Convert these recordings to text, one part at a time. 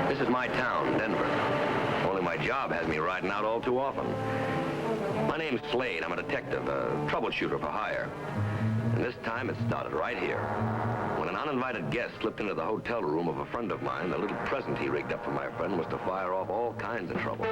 This is my town, Denver. Only my job has me riding out all too often. My name's Slade. I'm a detective, a troubleshooter for hire. And this time it started right here. When an uninvited guest slipped into the hotel room of a friend of mine, the little present he rigged up for my friend was to fire off all kinds of trouble.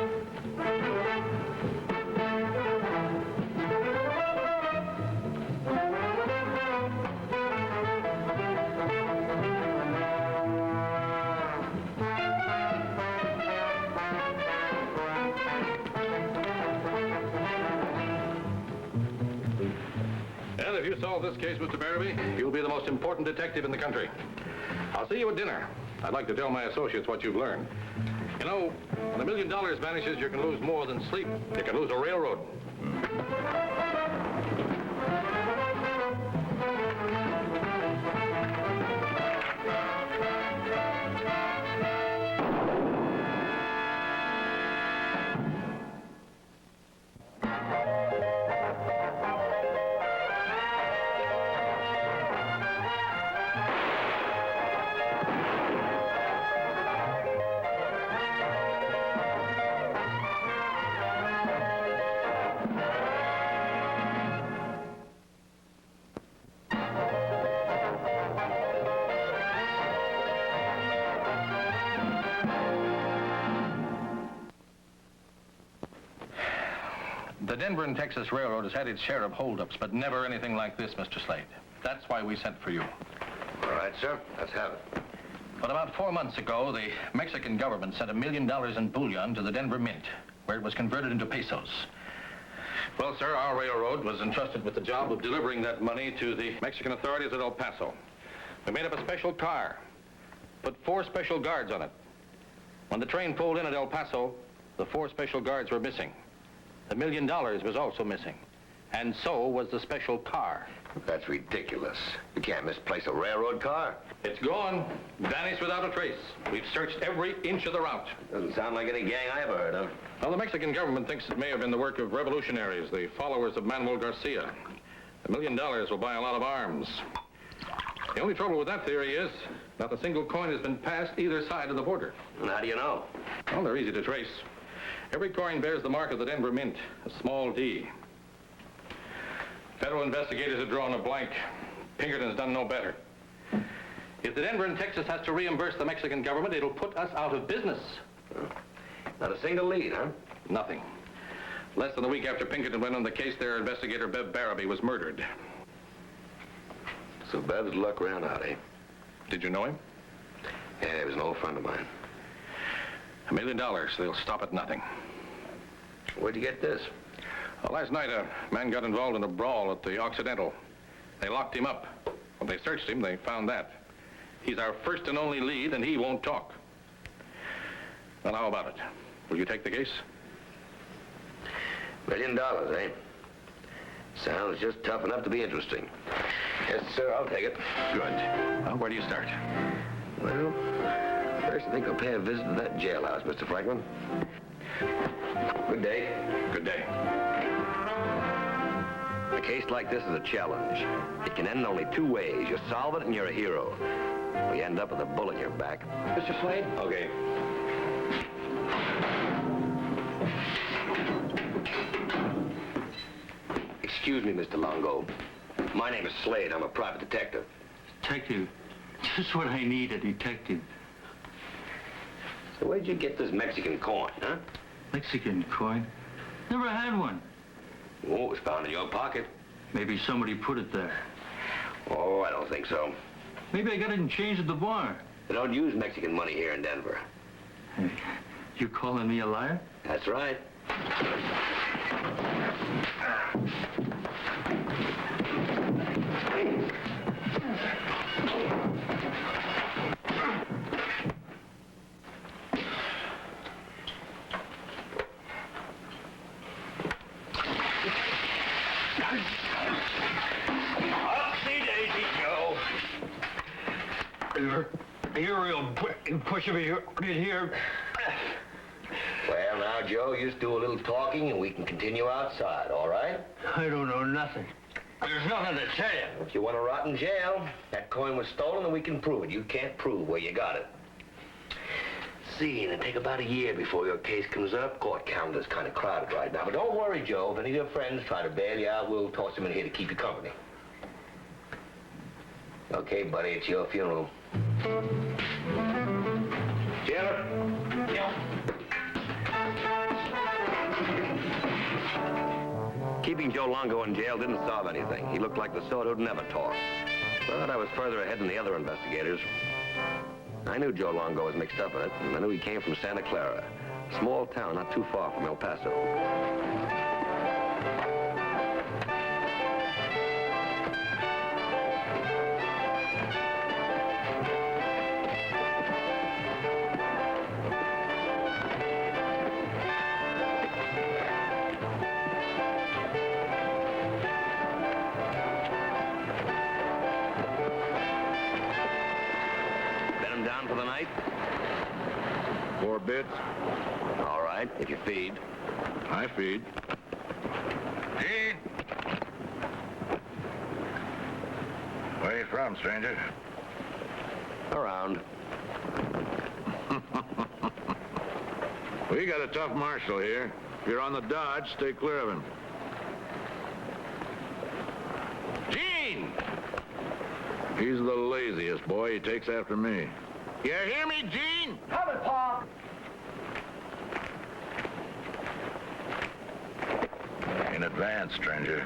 And if you solve this case, Mr. Larrabie, you'll be the most important detective in the country. I'll see you at dinner. I'd like to tell my associates what you've learned. You know, when $1 million vanishes, you can lose more than sleep. You can lose a railroad. The Denver and Texas Railroad has had its share of holdups, but never anything like this, Mr. Slade. That's why we sent for you. All right, sir. Let's have it. But about 4 months ago, the Mexican government sent $1 million in bullion to the Denver Mint, where it was converted into pesos. Well, sir, our railroad was entrusted with the job of delivering that money to the Mexican authorities at El Paso. We made up a special car, put 4 special guards on it. When the train pulled in at El Paso, the 4 special guards were missing. The $1 million was also missing, and so was the special car. That's ridiculous. You can't misplace a railroad car. It's gone, vanished without a trace. We've searched every inch of the route. Doesn't sound like any gang I ever heard of. Well, the Mexican government thinks it may have been the work of revolutionaries, the followers of Manuel Garcia. $1 million will buy a lot of arms. The only trouble with that theory is not a single coin has been passed either side of the border. And how do you know? Well, they're easy to trace. Every coin bears the mark of the Denver Mint, a small D. Federal investigators have drawn a blank. Pinkerton's done no better. If the Denver and Texas has to reimburse the Mexican government, it'll put us out of business. Not a single lead, huh? Nothing. Less than a week after Pinkerton went on the case, their investigator, Larrabie, was murdered. So Bev's luck ran out, eh? Did you know him? Yeah, he was an old friend of mine. $1 million. They'll stop at nothing. Where'd you get this? Well, last night, a man got involved in a brawl at the Occidental. They locked him up. When they searched him, they found that. He's our first and only lead, and he won't talk. Well, how about it? Will you take the case? $1 million, eh? Sounds just tough enough to be interesting. Yes, sir, I'll take it. Good. Well, where do you start? Well, first I think I'll pay a visit to that jailhouse, Mr. Franklin. Good day. Good day. A case like this is a challenge. It can end only 2 ways. You solve it and you're a hero. Or you end up with a bull in your back. Mr. Slade? Okay. Excuse me, Mr. Longo. My name is Slade. I'm a private detective. Detective? Just what I need, a detective. So where'd you get this Mexican coin, huh? Mexican coin? Never had one. Oh, it was found in your pocket. Maybe somebody put it there. Oh, I don't think so. Maybe I got it in change at the bar. They don't use Mexican money here in Denver. Hey, you calling me a liar? That's right. You're real pushy here. Well, now, Joe, you just do a little talking and we can continue outside, all right? I don't know nothing. There's nothing to tell you. If you want to rot in jail, that coin was stolen and we can prove it. You can't prove where you got it. see, and it'll take about a year before your case comes up. Court calendar's kind of crowded right now. But don't worry, Joe. If any of your friends try to bail you out, we'll toss them in here to keep you company. Okay, buddy, it's your funeral. Jailer? Yeah. Keeping Joe Longo in jail didn't solve anything. He looked like the sort who'd never talk. But I was further ahead than the other investigators. I knew Joe Longo was mixed up in it, and I knew he came from Santa Clara, a small town not too far from El Paso. Down for the night? 4 bits. All right, if you feed. I feed. Gene! Where you from, stranger? Around. We got a tough marshal here. If you're on the dodge, stay clear of him. Gene! He's the laziest boy. He takes after me. You hear me, Gene? Cover, Pa. In advance, stranger.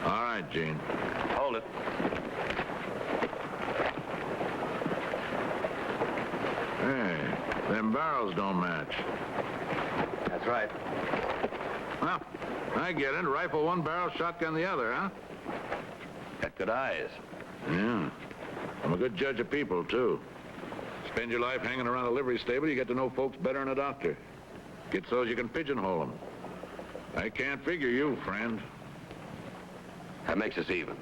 All right, Gene. Hold it. Hey, them barrels don't match. That's right. Well, I get it. Rifle one barrel, shotgun the other, huh? Got good eyes. Yeah. I'm a good judge of people, too. Spend your life hanging around a livery stable, you get to know folks better than a doctor. Get so you can pigeonhole them. I can't figure you, friend. That makes us even.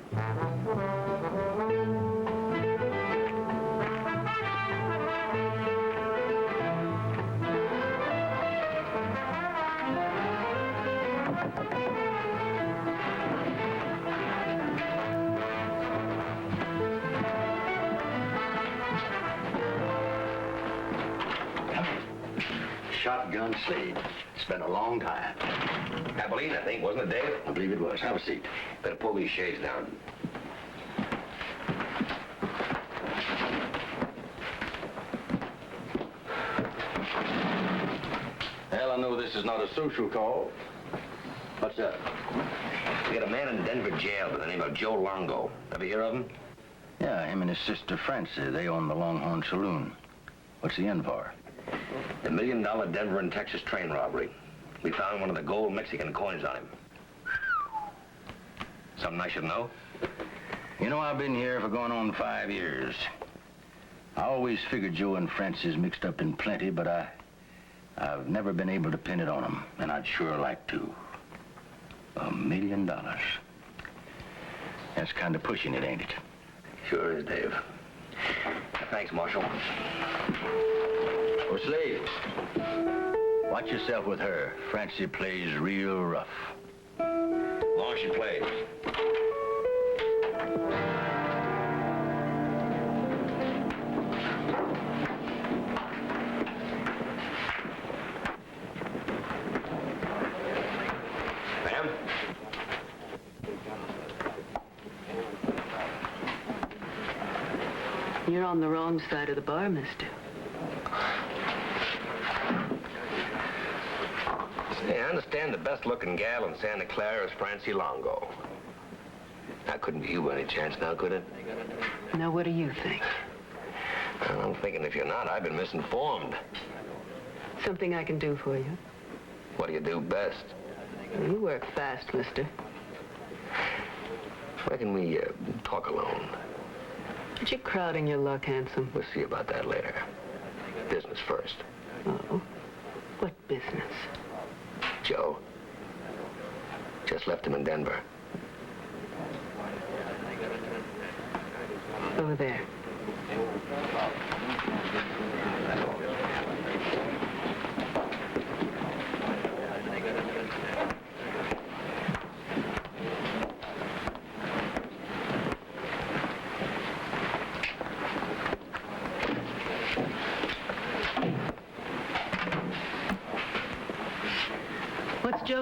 Shotgun Slade. It's been a long time. Abilene, I think, wasn't it, Dave? I believe it was. Have a seat. Better pull these shades down. Well, I know this is not a social call. What's that? We got a man in Denver jail by the name of Joe Longo. Ever hear of him? Yeah, him and his sister Franci. They own the Longhorn Saloon. What's he in for? The $1 million Denver and Texas train robbery. We found one of the gold Mexican coins on him. Something I should know? You know, I've been here for going on 5 years. I always figured Joe and Francis mixed up in plenty, but I've never been able to pin it on them, and I'd sure like to. $1 million. That's kind of pushing it, ain't it? Sure is, Dave. Thanks, Marshal. Oh, Slade, watch yourself with her. Franci plays real rough. Long as she plays. Ma'am? You're on the wrong side of the bar, mister. Say, I understand the best-looking gal in Santa Clara is Franci Longo. That couldn't be you by any chance now, could it? Now, what do you think? Well, I'm thinking if you're not, I've been misinformed. Something I can do for you? What do you do best? You work fast, mister. Reckon we talk alone. Aren't you crowding your luck, handsome? We'll see about that later. Business first. Oh? What business? Joe. Just left him in Denver. Over there.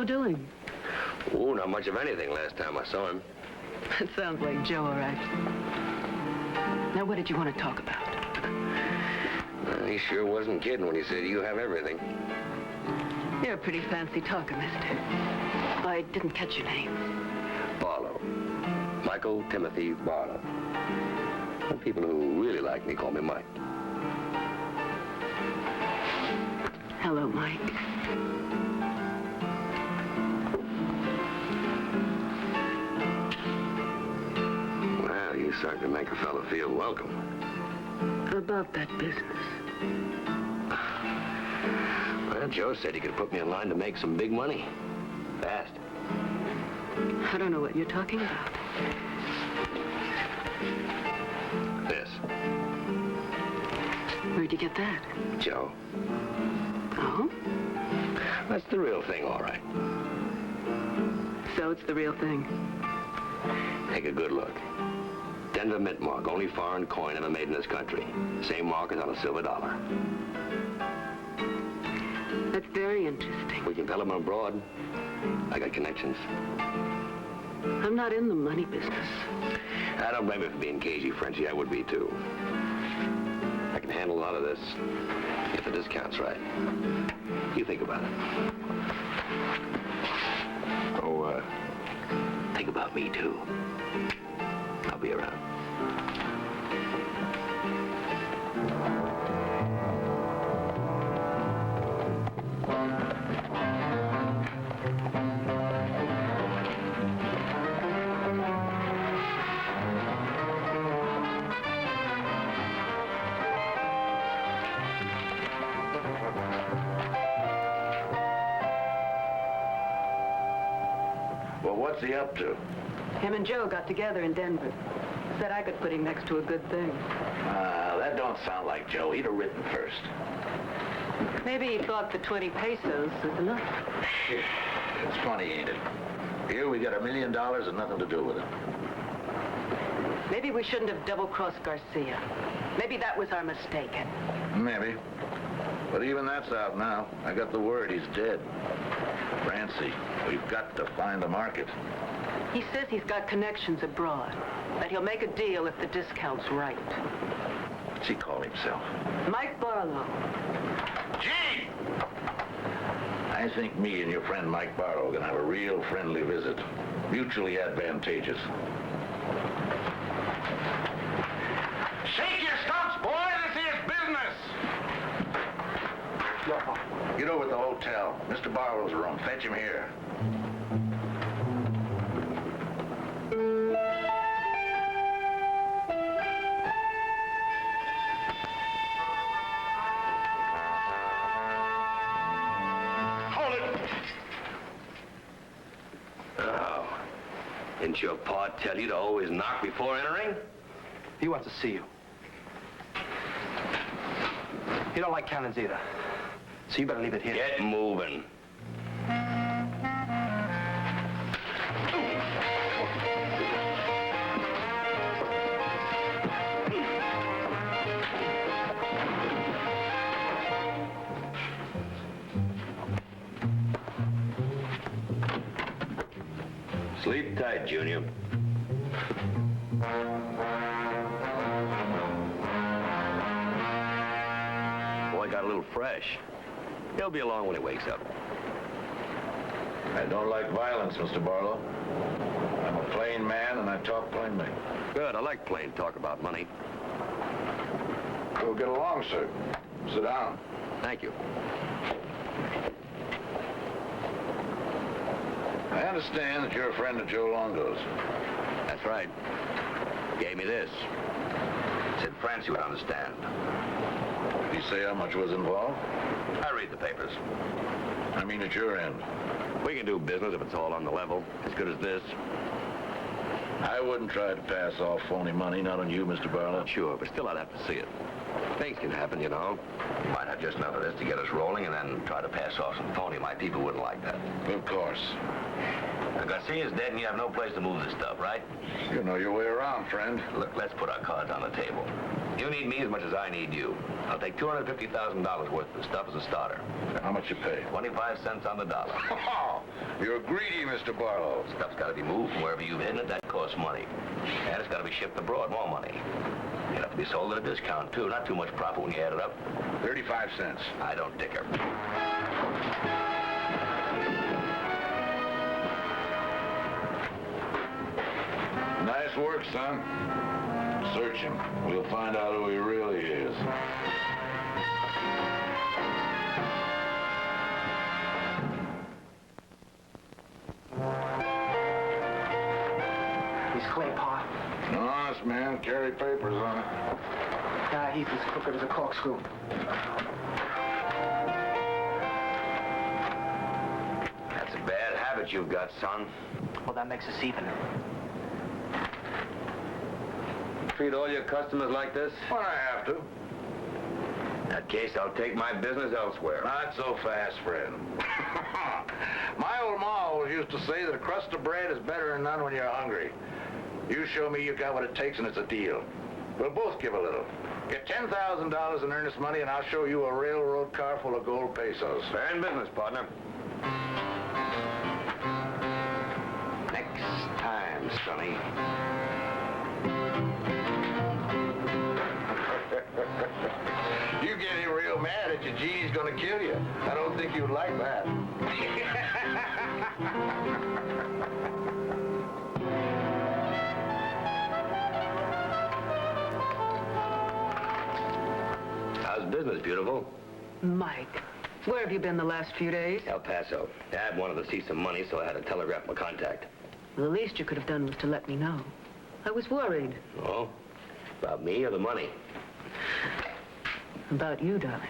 Joe doing? Ooh, not much of anything last time I saw him. That sounds like Joe, all right. Now, what did you want to talk about? He sure wasn't kidding when he said you have everything. You're a pretty fancy talker, mister. I didn't catch your name. Barlow. Michael Timothy Barlow. Some people who really like me call me Mike. Hello, Mike. Well, you starting to make a fella feel welcome. About that business. Well, Joe said he could put me in line to make some big money. Fast. I don't know what you're talking about. This. Where'd you get that? Joe. Oh? That's the real thing, all right. So it's the real thing. Take a good look. Denver mint mark, only foreign coin ever made in this country. Same mark as on a silver dollar. That's very interesting. We can peddle them abroad. I got connections. I'm not in the money business. I don't blame you for being cagey, Franci. I would be, too. I can handle a lot of this if the discount's right. You think about it. Oh, think about me, too. I'll be around. Well, what's he up to? Him and Joe got together in Denver. Said I could put him next to a good thing. That don't sound like Joe. He'd have written first. Maybe he thought the 20 pesos was enough. It's funny, ain't it? Here we got $1 million and nothing to do with it. Maybe we shouldn't have double-crossed Garcia. Maybe that was our mistake. Maybe. But even that's out now. I got the word he's dead. Franci, we've got to find the market. He says he's got connections abroad, that he'll make a deal if the discount's right. What's he call himself? Mike Barlow. Gee! I think me and your friend Mike Barlow are gonna have a real friendly visit. Mutually advantageous. Shake your stumps, boy! This is business! Get over at the hotel. Mr. Barlow's room. Fetch him here. Didn't your pa tell you to always knock before entering? He wants to see you. He don't like cannons either. So you better leave it here. Get moving. Sleep tight, Junior. Boy got a little fresh. He'll be along when he wakes up. I don't like violence, Mr. Barlow. I'm a plain man and I talk plainly. Good. I like plain talk about money. We'll get along, sir. Sit down. Thank you. I understand that you're a friend of Joe Longo's. That's right. Gave me this. Said Franci would understand. Did he say how much was involved? I read the papers. I mean at your end. We can do business if it's all on the level, as good as this. I wouldn't try to pass off phony money, not on you, Mr. Barlow. Sure, but still I'd have to see it. Things can happen, you know. Might have just enough of this to get us rolling and then try to pass off some phony. My people wouldn't like that. Of course. Now, Garcia's dead and you have no place to move this stuff, right? You know your way around, friend. Look, let's put our cards on the table. You need me as much as I need you. I'll take $250,000 worth of the stuff as a starter. How much you pay? 25 cents on the dollar. Oh, you're greedy, Mr. Barlow. Stuff's got to be moved from wherever you've hidden it. That costs money. And it's got to be shipped abroad. More money. It'll have to be sold at a discount, too. Not too much profit when you add it up. 35 cents. I don't dicker. Nice work, son. Search him. We'll find out who he really is. He's clay pot. An honest man, carry papers on it. Yeah, he's as crooked as a corkscrew. That's a bad habit you've got, son. Well, that makes us even. Treat all your customers like this? When I have to. In that case, I'll take my business elsewhere. Not so fast, friend. My old ma always used to say that a crust of bread is better than none when you're hungry. You show me you got what it takes and it's a deal. We'll both give a little. Get $10,000 in earnest money and I'll show you a railroad car full of gold pesos. Fair in business, partner. Next time, Sonny. You get him real mad at you, gee, he's gonna kill you. I don't think you'd like that. How's business, beautiful? Mike, where have you been the last few days? El Paso. Dad wanted to see some money, so I had to telegraph my contact. Well, the least you could have done was to let me know. I was worried. Oh? About me or the money? About you, darling.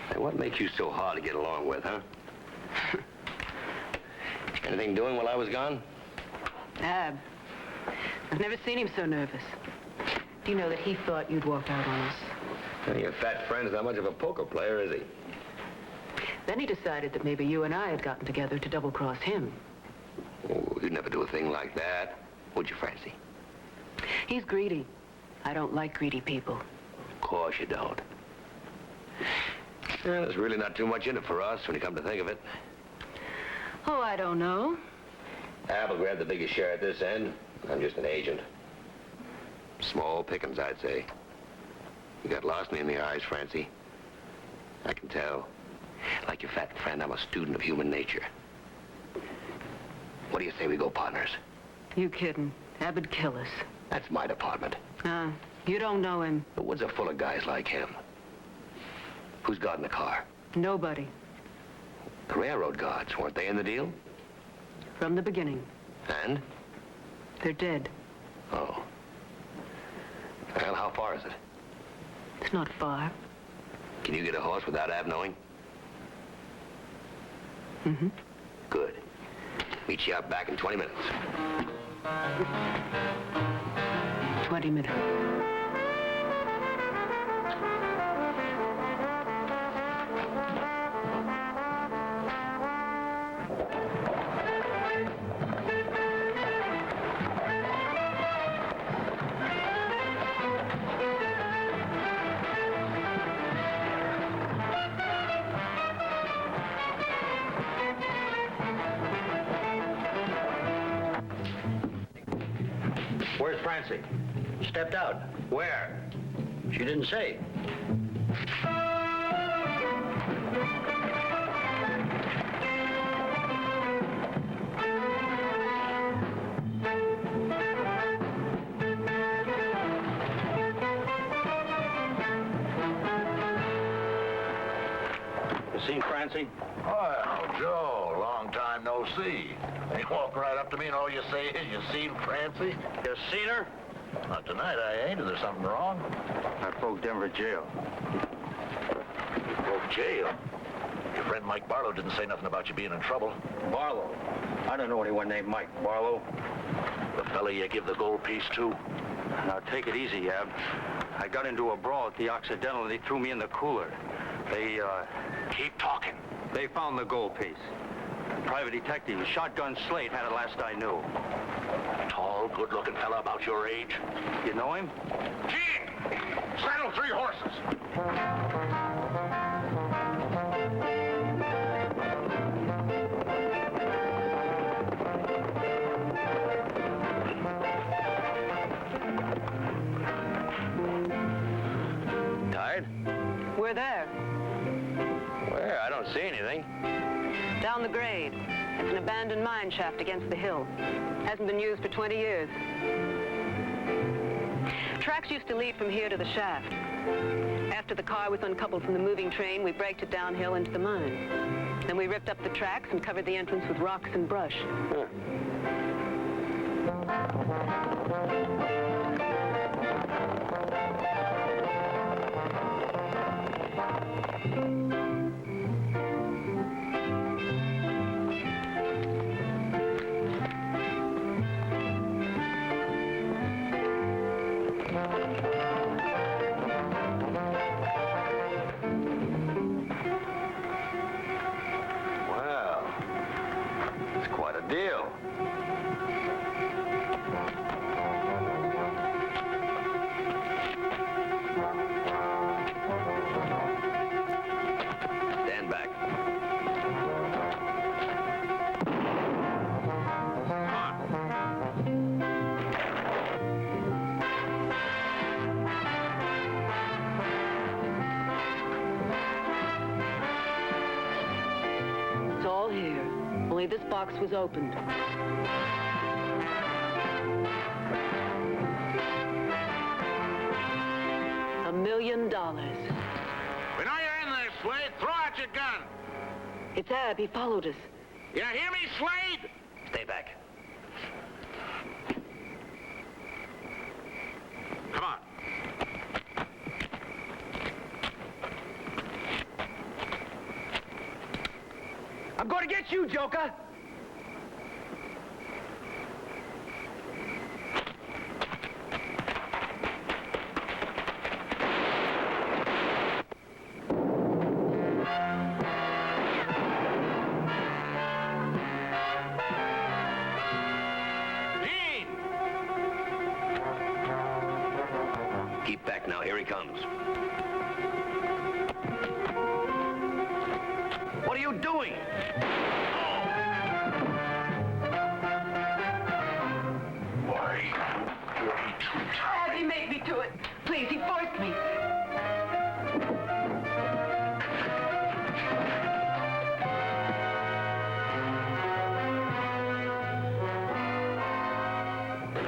Hey, what makes you so hard to get along with, huh? Anything doing while I was gone? Ab. I've never seen him so nervous. Do you know that he thought you'd walk out on us? Well, your fat friend's not much of a poker player, is he? Then he decided that maybe you and I had gotten together to double-cross him. Oh, you'd never do a thing like that, would you, Franci? He's greedy. I don't like greedy people. Of course you don't. Well, there's really not too much in it for us when you come to think of it. Oh, I don't know. Ab will grab the biggest share at this end. I'm just an agent. Small pickings, I'd say. You got larceny in the eyes, Franci. I can tell. Like your fat friend, I'm a student of human nature. What do you say we go partners? You kidding. Ab would kill us. That's my department. You don't know him. The woods are full of guys like him. Who's guarding the car? Nobody. The railroad guards, weren't they in the deal? From the beginning. And? They're dead. Oh. Well, how far is it? It's not far. Can you get a horse without Ab knowing? Mm-hmm. Good. Meet you out back in 20 minutes. 20 minutes. Where's Franci? Stepped out. Where? She didn't say. You seen Franci? Well, Joe, long time no see. You walk right up to me and all you say is, you seen Franci? You seen her? Not tonight, I ain't. Is there something wrong? I broke Denver jail. Broke jail? Your friend Mike Barlow didn't say nothing about you being in trouble. Barlow? I don't know anyone named Mike Barlow. The fella you give the gold piece to? Now, take it easy, Ab. I got into a brawl at the Occidental and they threw me in the cooler. They, Keep talking. They found the gold piece. Private detective, Shotgun Slade, had it last I knew. Tall real good-looking fella about your age? You know him? Gee! Saddle 3 horses. Tired? We're there, Where? I don't see anything. down the grade. It's an abandoned mine shaft against the hill. Hasn't been used for 20 years. Tracks used to lead from here to the shaft. After the car was uncoupled from the moving train, we braked it downhill into the mine. Then we ripped up the tracks and covered the entrance with rocks and brush. Huh. Well, it's quite a deal. Stand back. It's all here. Only this box was opened. $1 million. We know you're in there, Slade. Throw out your gun. It's Ab. He followed us. You hear me, Slade? Stay back. Come on. I'm going to get you, Joker. Gene! Keep back now. Here he comes. What are you doing? Ab, he made me do it. Please, he forced me.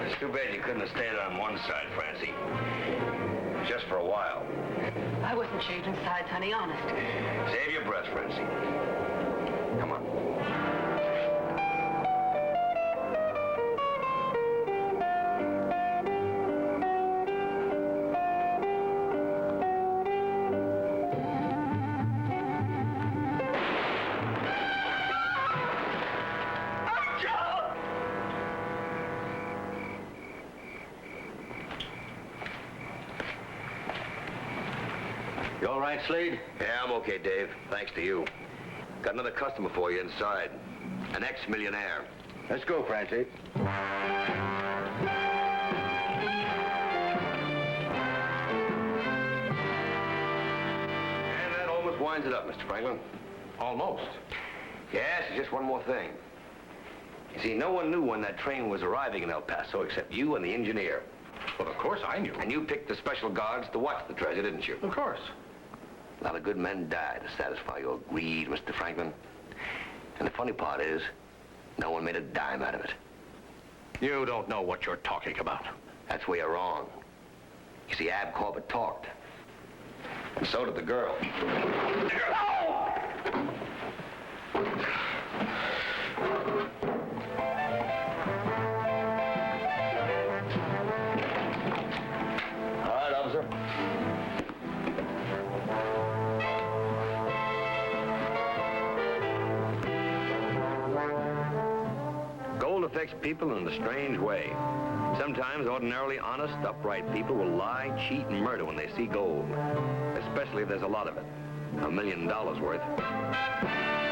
It's too bad you couldn't have stayed on one side, Franci. Just for a while. I wasn't changing sides, honey, honest. Save your breath, Franci. Come on. You all right, Slade? Yeah, I'm okay, Dave. Thanks to you. Got another customer for you inside. An ex-millionaire. Let's go, Franci. And that almost winds it up, Mr. Franklin. Almost. Yes, just one more thing. You see, no one knew when that train was arriving in El Paso except you and the engineer. Well, of course I knew. And you picked the special guards to watch the treasure, didn't you? Of course. A lot of good men died to satisfy your greed, Mr. Franklin. And the funny part is, no one made a dime out of it. You don't know what you're talking about. That's where you're wrong. You see, Ab Corbett talked. And so did the girl. All right, officer. Gold affects people in a strange way. Sometimes ordinarily honest, upright people will lie, cheat, and murder when they see gold. Especially if there's a lot of it. $1 million worth.